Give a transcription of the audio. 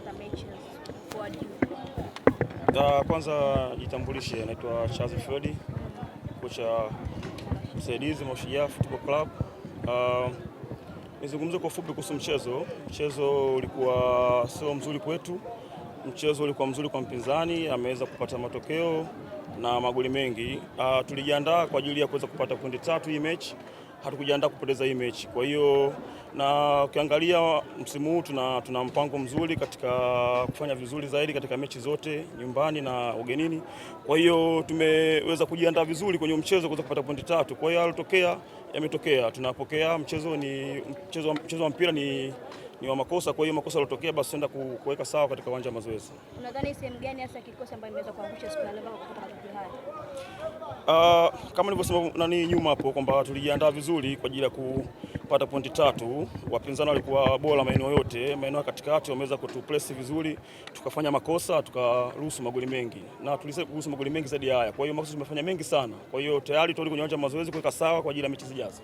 kuanza mechi kwa juu? Kwanza jitambulishe, naitwa Charles Fredi, kocha msaidizi Mashujaa Football Club. Nizungumze kwa ufupi kuhusu mchezo. Mchezo ulikuwa sio mzuri kwetu. Mchezo ulikuwa mzuri kwa mpinzani, ameweza kupata matokeo na magoli mengi. Tulijiandaa kwa ajili ya kuweza kupata pointi 3 hii mechi. Hatukujiandaa kupoteza hii mechi. Kwa hiyo na ukiangalia msimu huu tuna mpango mzuri katika kufanya vizuri zaidi katika mechi zote nyumbani na ugenini. Kwa hiyo tumeweza kujiandaa vizuri kwenye mchezo kuweza kupata pointi 3. Kwa hiyo yalotokea yametokea. Tunapokea mchezo wa mpira ni wa makosa. Kwa hiyo makosa yalotokea basi tuenda kuweka sawa katika uwanja wa mazoezi. Unadhani sehemu gani hasa kikosi ambayo imeweza kuangusha siku ya leo kupata matokeo haya? Kama nilivyosema nyuma hapo kwamba tulijiandaa vizuri kwa ajili ya kupata pointi 3. Wapinzani walikuwa bora maeneo yote, maeneo ya katikati wameweza kutupress vizuri, tukafanya makosa, tukaruhusu magoli mengi na tuliruhusu magoli mengi zaidi haya. Kwa hiyo makosa tumefanya mengi sana. Kwa hiyo tayari tuko kwenye uwanja wa mazoezi kuweka sawa kwa ajili ya mechi zijazo.